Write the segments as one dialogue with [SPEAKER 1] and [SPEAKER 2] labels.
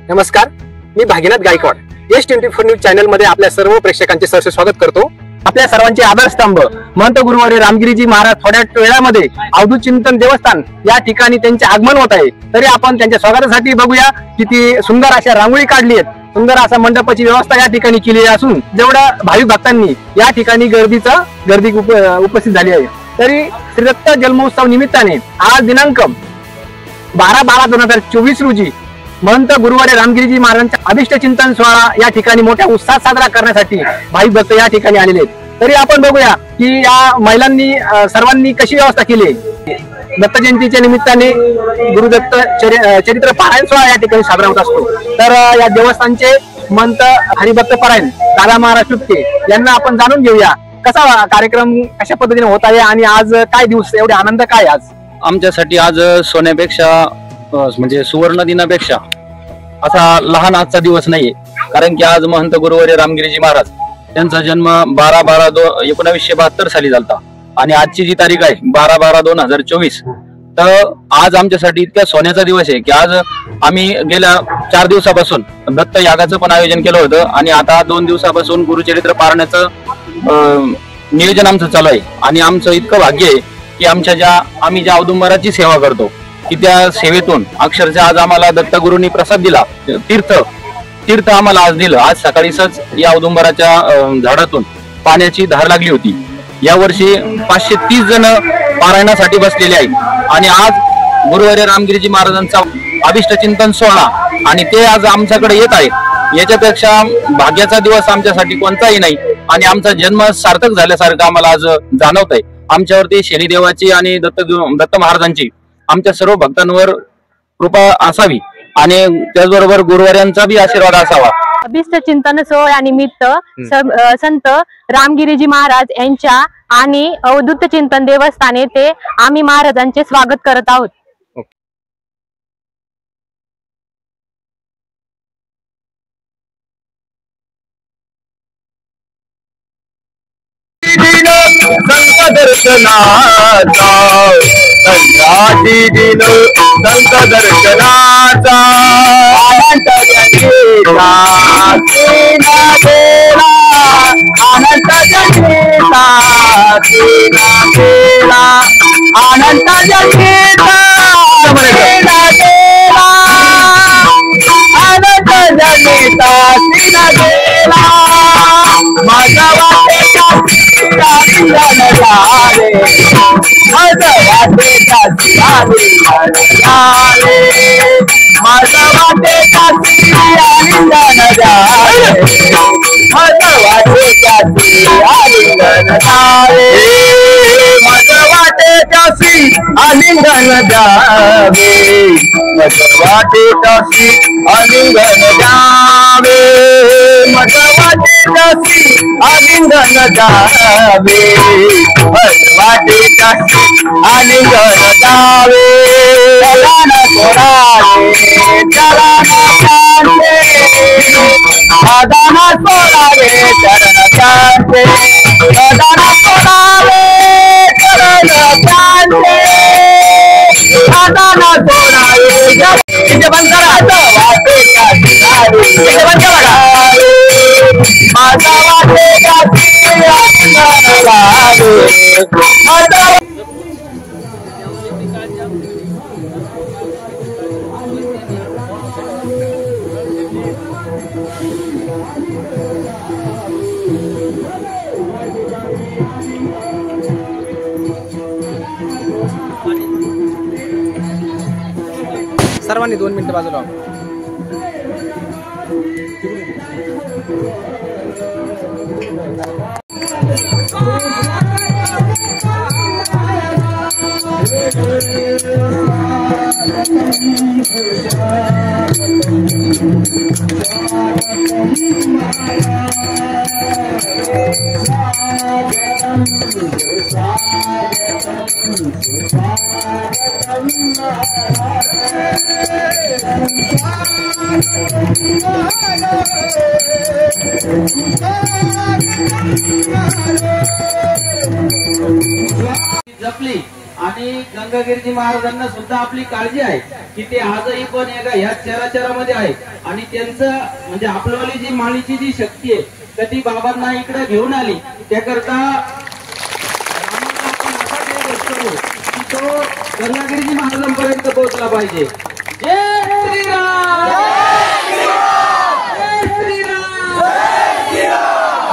[SPEAKER 1] नमस्कार, मी Bhaginath Gaikwad S24 news channel मध्ये आपल्या सर्व प्रेक्षकांचे सहर्ष स्वागत करतो। आपल्या सर्वांचे आदरस्तंभ महंत गुरुवारी रामगिरीजी महाराज थोड्या वेळामध्ये अवधूत चिंतन देवस्थान या ठिकाणी त्यांचे आगमन होत आहे। तरी आपण त्यांच्या स्वागतासाठी बघूया किती सुंदर अशा रांगोळी काढली आहेत, सुंदर असा मंडपाची व्यवस्था या ठिकाणी केली असून जेवढ्या भाविक भक्तांनी या ठिकाणी गर्दी उपस्थित झाली आहे। तरी श्री दत्त जन्मोत्सव निमित्ताने आज दिनांक 12/12/2024 रोजी महंत गुरुवारी रामगिरीजी महाराजांचा अभिष्ट चिंतन सोहळा या ठिकाणी मोठ्या उत्साहात साजरा करण्यासाठी भाविक भक्त या ठिकाणी आलेले आहेत। तरी आपण बघूया की या महिलांनी सर्वांनी कशी व्यवस्था केली। दत्त जयंतीच्या निमित्ताने गुरुदत्त चरित्र पारायण सोहळा या ठिकाणी साजरा होत असतो। तर या देवस्थानचे महंत हरिभक्त पारायण दादा महाराज शुक्के यांना आपण जाणून घेऊया कसा कार्यक्रम कशा पद्धतीने होत आहे आणि आज काय दिवस एवढे आनंद काय आज
[SPEAKER 2] आमच्यासाठी। आज सोन्यापेक्षा म्हणजे सुवर्ण दिनापेक्षा असा लहान आजचा दिवस नाहीये, कारण की आज महंत गुरुवारी रामगिरीजी महाराज त्यांचा जन्म 12/12/1972 साली झाला आणि आजची जी तारीख आहे 12/12/2024, तर आज आमच्यासाठी इतक्या सोन्याचा दिवस आहे की आज आम्ही गेल्या 4 दिवसापासून दत्त यागाचं पण आयोजन केलं होतं आणि आता 2 दिवसापासून गुरुचरित्र पारण्याचं नियोजन आमचं चालू आहे। आणि आमचं इतकं भाग्य आहे की आम्ही ज्या औदुंबराची सेवा करतो की त्या सेवेतून अक्षरशः आज आम्हाला दत्तगुरूंनी प्रसाद दिला, तीर्थ आम्हाला आज दिलं। आज सकाळीच या औदुंबराच्या झाडातून पाण्याची धार लागली होती। या वर्षी 530 जण पारायणासाठी बसलेले आहेत आणि आज गुरुवारी रामगिरीजी महाराजांचा अभिष्ट चिंतन सोहळा आणि ते आज आमच्याकडे येत आहेत। याच्यापेक्षा भाग्याचा दिवस आमच्यासाठी कोणताही नाही आणि आमचा जन्म सार्थक झाल्यासारखं आम्हाला आज जाणवत आहे। आमच्यावरती शनिदेवाची आणि दत्त महाराजांची आमच्या सर्व भक्तांवर कृपा असावी आणि त्याचबरोबर गुरुवाऱ्यांचा बी आशीर्वाद असावा।
[SPEAKER 3] अभिष्ट चिंतन सोहळ्यानिमित्त संत रामगिरीजी महाराज यांच्या आणि अवधूत चिंतन देवस्थाने ते आम्ही महाराजांचे स्वागत करत आहोत।
[SPEAKER 4] संत दर्शनाचा संताची दिन संत दर्शनाचा अनंत जगेचा सीना गेला, अनंत जगेचा सीना गेला, अनंत जगेचा सीना गेला, अनंत जगेचा सीना गेला। माझा वाटेचा आलिंगन झाले, माझा वाटेचा आलिंगन झाले, माझा वाटेचा आलिंगन झाले, माझा वाटेचा आलिंगन झाले, माझा वाटेचा आलिंगन द्यावे, माझा वाटेचा आलिंगन द्यावे, माझा वाटेचा आलिंगन द्यावे, वाटेचा आलिंगन द्यावे। चला ना सोडावे, चला ना चालते, दादा सोडावे चरण चालते, दादा सोडावे चरण चालते, दादा सोडावे इथे बंद करा वाटेचा इथे बंद करा माझा वाटेचा
[SPEAKER 1] सर्वांनी 2 मिनिटं बाजूला।
[SPEAKER 5] जपली आणि गंगागिरीजी महाराजांना सुद्धा आपली काळजी आहे। की ते आजही पण ह्या चराचरामध्ये आहे आणि त्यांचं म्हणजे आपल्यावाली जी माळीची जी शक्ती आहे तर ती बाबांना इकडे घेऊन आली त्याकरता आपण असा प्रयत्न करू की तो रत्नागिरी महाराजांपर्यंत पोहोचला पाहिजे. जय श्रीराम, जय श्रीराम,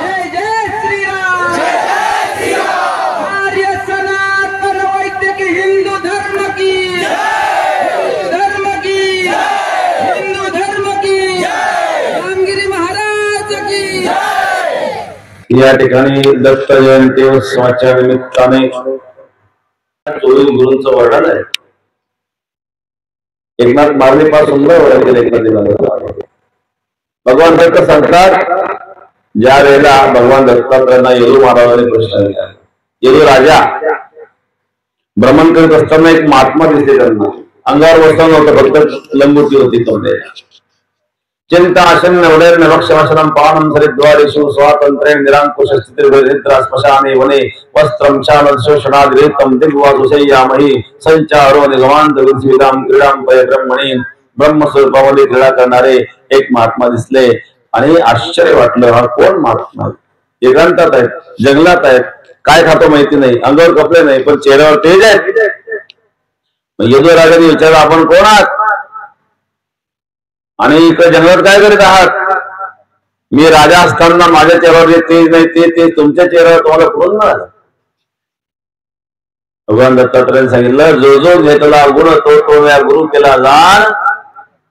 [SPEAKER 5] जय जय श्रीराम, आर्य सनातन वैदिक हिंदू धर्म की, धर्म की, हिंदू धर्म की, रामगिरी महाराज की.
[SPEAKER 6] या ठिकाणी दत्त जयंती उत्सवाच्या निमित्ताने 24 गुरूंचं वर्णन आहे. एकनाथ मार्ले फार सुंदर वर्णन केलं एकनाथ दिनाचं. भगवान दत्त सांगतात ज्या वेळेला भगवान दत्तात्रयांना येरू महाराजांनी प्रश्न विचारला, येरू राजा भ्रमण करत असताना एक महात्मा दिसले त्यांना, अंगावर वस्त्र नव्हतं, फक्त लंगोटी होती तोंडे. चिंता आसन नवक्षमाशनम पानम सरिद्वारेषु स्वातंत्र्य निरांकुश स्थितिर्भद्रा स्मशाने वने वस्त्रम शानद शोषणाद्रेतम दिग्वासुशय्यामहि संचारो निगमांत विद्विदाम क्रीडाम पय ब्रह्मणी ब्रह्मस्वरूपामध्ये क्रीडा करणारे एक महात्मा दिसले आणि आश्चर्य वाटलं. हा कोण महात्मा? एकांतात आहेत, जंगलात आहेत, काय खातो माहिती नाही, अंगावर कपडे नाही, पण चेहऱ्यावर तेज आहे. यदू राजाने विचारलं आपण कोण आहात आणि इकडे जंगलात काय करीत आहात? मी राजा असताना माझ्या चेहऱ्यावर जे तेज नाही ते तुमच्या चेहऱ्यावर तुम्हाला कोण मिळालं? भगवान दत्तात्रयाने सांगितलं जो जो घेतला गुण तो या गुरु केला जाण,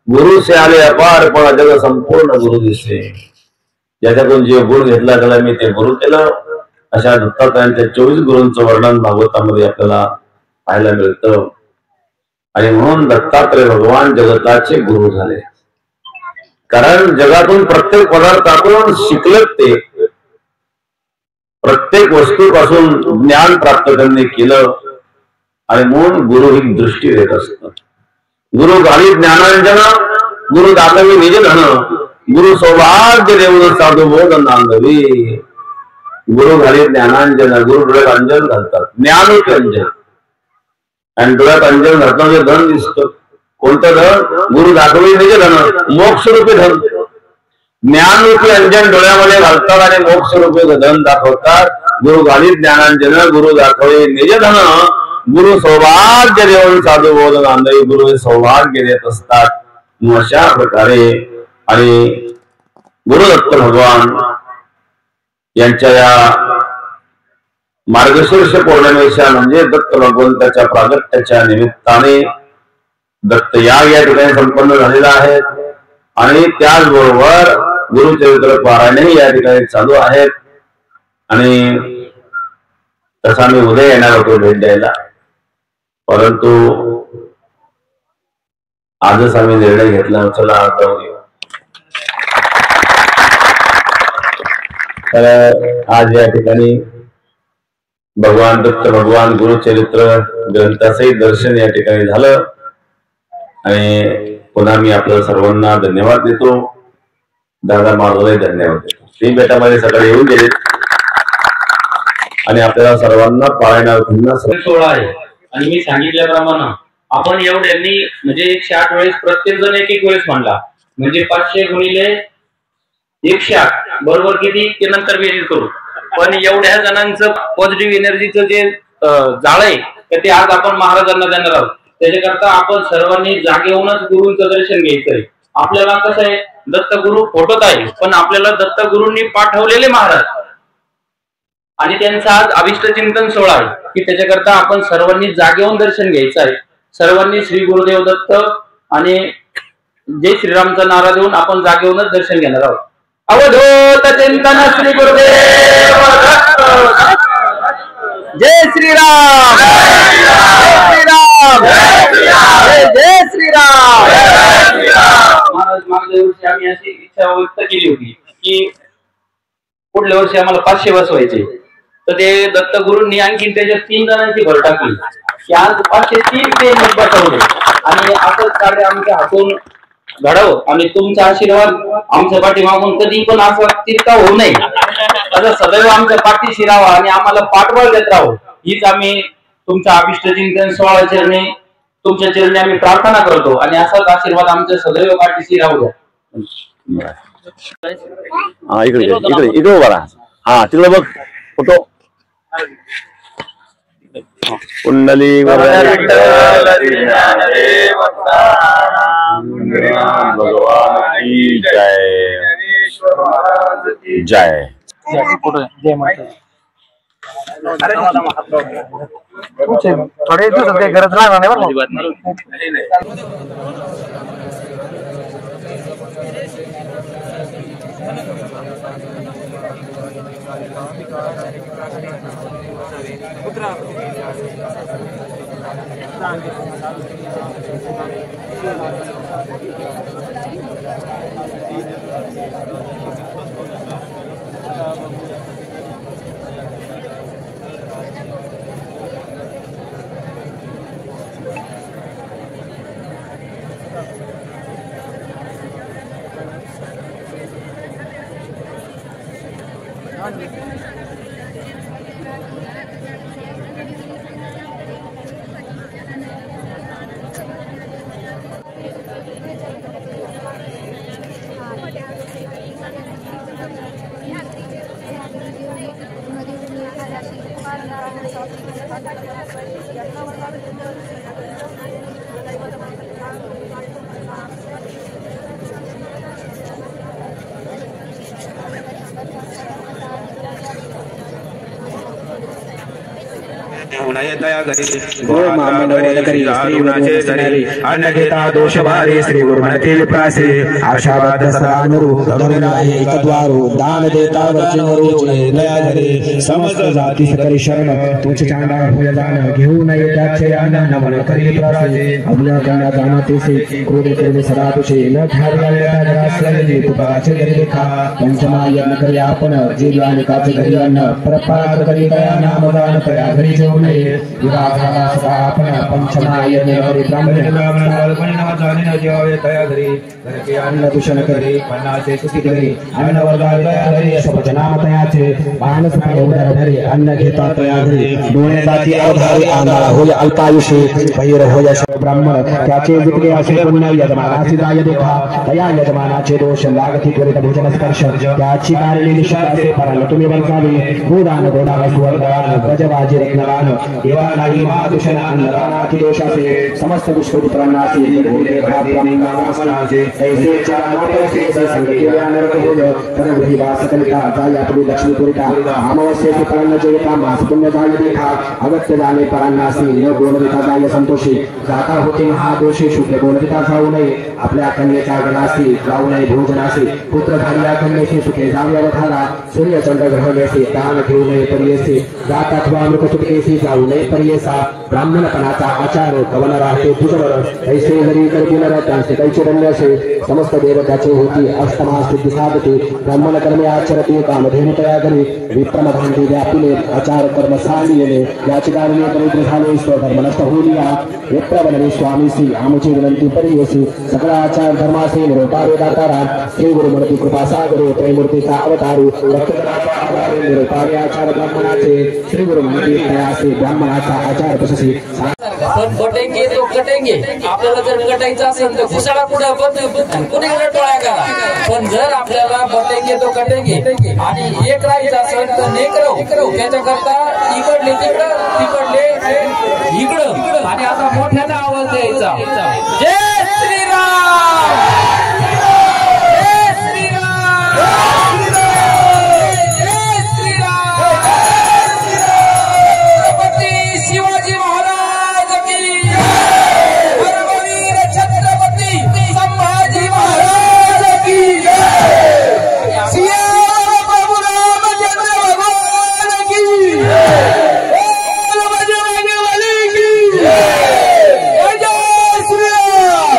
[SPEAKER 6] गुरु से आले अपार पण जग संपूर्ण गुरु दिसते. ज्याच्यातून जे गुण घेतला त्याला मी ते गुरु केलं. अशा दत्तात्रयांच्या 24 गुरूंचं वर्णन भागवतामध्ये आपल्याला पाहायला मिळतं. आणि म्हणून दत्तात्रय भगवान जगताचे गुरु झाले. कारण जगातून प्रत्येक पदार्थातून शिकलत ते, प्रत्येक वस्तूपासून ज्ञान प्राप्त त्यांनी केलं. आणि म्हणून गुरु ही दृष्टी देत असतात. गुरु गाली ज्ञानांजन, गुरु दातवी निज धन, गुरु सौभाग्य देऊन साधू बोध नांदवी. गुरु घाली ज्ञानांजन, गुरु डोळ्यात अंजन घालतात, ज्ञानरूपी अंजन. आणि डोळ्यात अंजन घातलं धन दिसतं. कोणतं धन? गुरु दाखवी निज धन, मोक्ष रूपी धन. ज्ञान रूपी अंजन डोळ्यामध्ये घालतात आणि मोक्ष रूपी धन दाखवतात. गुरु घाली ज्ञानांजन, गुरु दाखवे निज धन, गुरु सौभाग्य देऊन साधू बोध नांदवी. गुरु हे सौभाग्य देत असतात. अशा प्रकारे आणि गुरुदत्त भगवान यांच्या या मार्गशीर्ष पौर्णिमेच्या म्हणजे दत्त भगवंताच्या प्रागट्याच्या निमित्ताने दत्त याग या ठिकाणी संपन्न झालेला आहे. आणि त्याचबरोबर गुरुचरित्र पारायणही या ठिकाणी चालू आहेत. आणि तसा मी उद्या येणार होतो भेट द्यायला, परंतु आजच आम्ही निर्णय घेतला चला जाऊन येऊ. तर आज या ठिकाणी भगवान दत्त भगवान गुरुचरित्र ग्रंथाचंही दर्शन या ठिकाणी झालं. आणि पुन्हा मी आपल्या सर्वांना धन्यवाद देतो. दादा माझाही धन्यवाद देतो. 3 बेटामध्ये सकाळी येऊन गेले आणि आपल्याला सर्वांना पाळणार पुन्हा
[SPEAKER 2] 16 आहे. आणि मी सांगितल्याप्रमाणे आपण एवढ्यांनी म्हणजे 108 वेळेस प्रत्येक जण एक वेळेस म्हणला म्हणजे 500 गुणिले 108 बरोबर किती ते नंतर बेरीज करू. पण एवढ्या जणांचं पॉझिटिव्ह एनर्जीचं जे जाळ आहे ते आज आपण महाराजांना देणार आहोत. त्याच्याकरता आपण सर्वांनी जागे होऊनच गुरूंचं दर्शन घ्यायचंय. आपल्याला कसं आहे दत्तगुरु फोटोत आहे पण आपल्याला दत्तगुरूंनी पाठवलेले महाराज आणि त्यांचा आज अभिष्ट चिंतन सोहळा आहे की त्याच्याकरता आपण सर्वांनी जागे होऊन दर्शन घ्यायचं आहे. सर्वांनी श्री गुरुदेव दत्त आणि जय श्रीरामचा नारा देऊन आपण जागे होऊनच दर्शन घेणार आहोत. अवधूत चिंतन श्री गुरुदेव दत्त.
[SPEAKER 1] जय श्रीराम, जय श्रीराम, जय श्रीराम.
[SPEAKER 2] महाराज मागल्या वर्षी आम्ही अशी इच्छा व्यक्त केली होती की पुढल्या वर्षी आम्हाला 500 बसवायचे. तर ते दत्तगुरूंनी आणखी त्याच्यात 3 जणांची भर टाकली की आज 503 ते बसवले. आणि असंच कार्य आमच्या हातून घडावं आणि तुमचा आशीर्वाद आमच्या पाठीमागून कधी पण असा तिरका होऊ नये असं सदैव आमच्या पाठीशी राहावा आणि आम्हाला पाठबळ देत राहावं हीच आम्ही तुमच्या अभिष्ट चिंतन सोहळ्याचरणी
[SPEAKER 5] तुमच्या चरणी आम्ही प्रार्थना करतो आणि असाच आशीर्वाद आमच्या सदैव पाठीशी राहू द्या.
[SPEAKER 6] हा इकडे इकडे इकडे उभा राहा. हा तिकडे बघ फोटो. कुंडली भगवान की जय. जय
[SPEAKER 1] थोडे दिवसात काही गरज लागणार नाही बरं.
[SPEAKER 7] अन्न घेता दोष भारे श्री गुरु म्हणते विप्रासे आशावाद सदानुरूप एकद्वारो दान देता वचन रोचे दया धरे समस्त जाती सकरी शरण तुझ चांदा होय जाण घेऊ नये त्याचे अन्न नमन करी प्रासे अबला गंगा जाणते से क्रोध केले सदा तुझे न ठारले तुपाचे घरी देखा पंचमा यज्ञ करी आपण जीवाने काचे घरी अन्न परपात करी दया नामदान करा घरी जेवू नये विराधारा सदा आपण पंचमा यज्ञ करी अन्न दूषण करे अन्नाचे स्तुती करे अन्न वर्गाल दया धरे शपथनाम तयाचे मानस उदर धरे अन्न घेता तया धरे डोळे जाती अवधारी आंधळा होय अल्पायुषी भैर होय ब्राह्मण त्याचे जितके असे पुण्य यजमानाची दाय देखा तया यजमानाचे दोष लागती त्वरित भोजन स्पर्श त्याची कारणे निष्ठा असे पराल तुम्ही वर्गावे गोदान गोदान सुवर्गान गजवाजी रत्नवान देवा नाही महादूषण अन्नदानाची दोषाचे समस्त दुष्कृतिप्रांना लक्ष्मी पुरिता अमावस्येचे परांना जेता मास पुण्य जाय देखा अगत्य जाणे परांनासी न गुणविता जाय संतोषी जाता होते महादोषी शुद्ध गुणविता जाऊ नये आपल्या कन्येच्या गणासी जाऊ नये भोजनासी पुत्र धारिया कन्येशी सुखे जावे अवधारा सूर्यचंद्र ग्रहणेसी दान घेऊ नये परियेसी जात अथवा मृत सुटकेसी जाऊ नये परियेसा ब्राह्मणपणाचा आचार कवन राहते तुझवर ऐसे जरी करतील त्यांचे कैचे दंड असे समस्त देवताचे होती अष्टमा सिद्धी साधते ब्राह्मण कर्मे आचरते कामधेनु तया घरी विप्रम भांडी व्यापिले आचार कर्म सालिले याची कारणे दरिद्र झाले स्वधर्म नष्ट होलिया विप्रवनवे स्वामीसी आमची विनंती परियसी सगळा आचार धर्मासे निरोपावे दातारा श्री गुरुमूर्ती कृपा सागरो त्रैमूर्तीचा अवतारू निरोपावे आचार ब्राह्मणाचे श्री गुरुमूर्ती तयासे ब्राह्मणाचा आचार तसे
[SPEAKER 5] पण बटेंगे तो कटेंगे आपल्याला जर कटायचं असेल तर घुसाळा पुढे पुण्याकडे टोळ्या करा पण जर आपल्याला बटेंगे तो कटेंगे आणि एक राहायचं असेल तर नेकरो त्याच्याकरता इकडले तिकडं तिकडले इकडं आणि आता मोठ्याने आवाज द्यायचा जय श्रीराम जय श्रीराम जय श्रीराम छत्रपती शिवाजी महाराज की परमवीर छत्रपती संभाजी महाराज की सियावर प्रभु रामचंद्र भगवान की बोल बजरंग बली की जय श्रीराम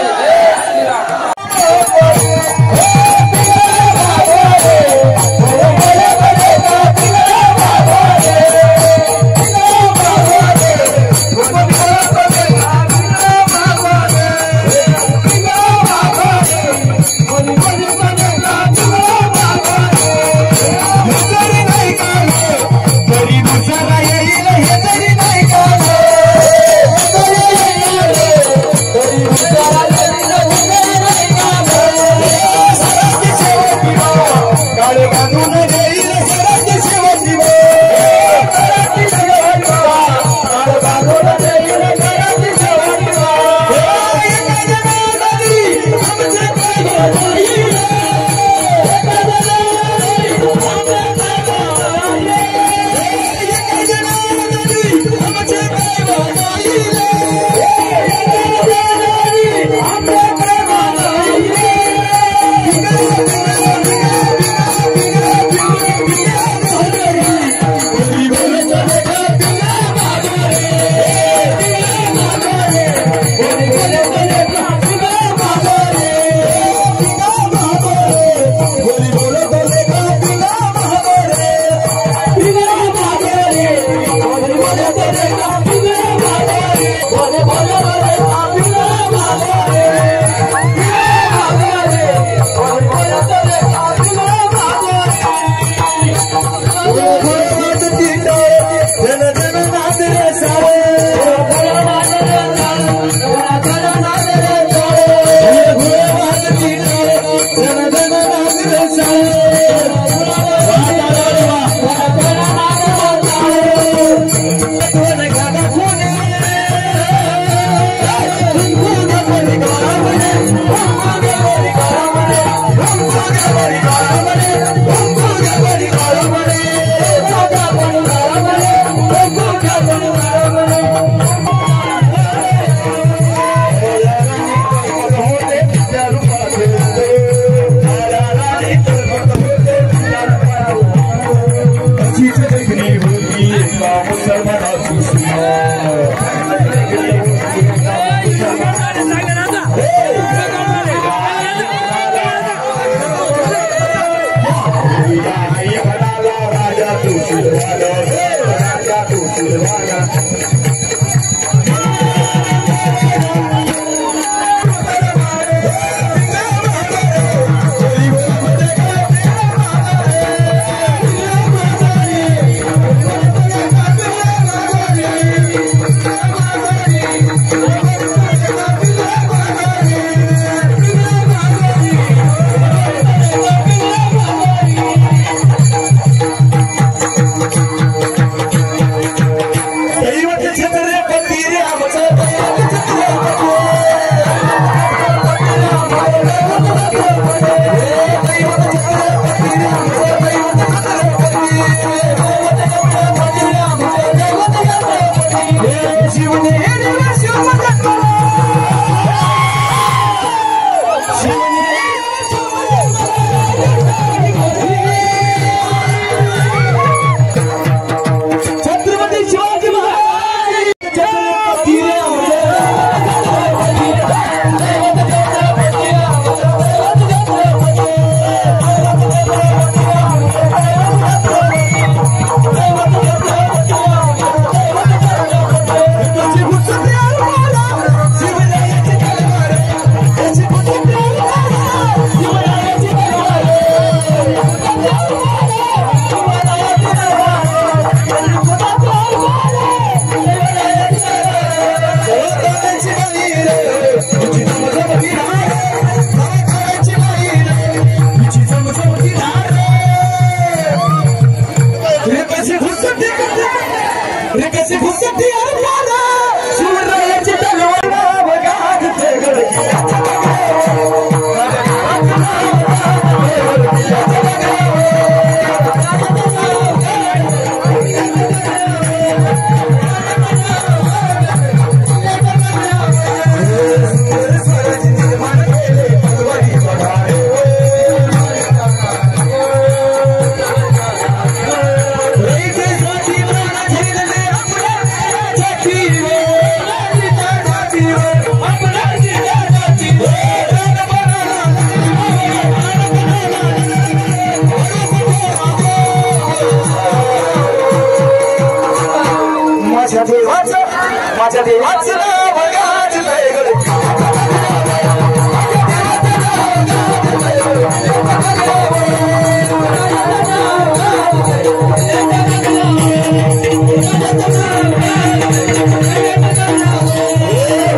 [SPEAKER 4] माझ्या देवाचं नाव गाजलंय गडे.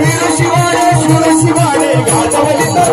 [SPEAKER 4] वीर शिवाने शूर शिवाने गाजवली तर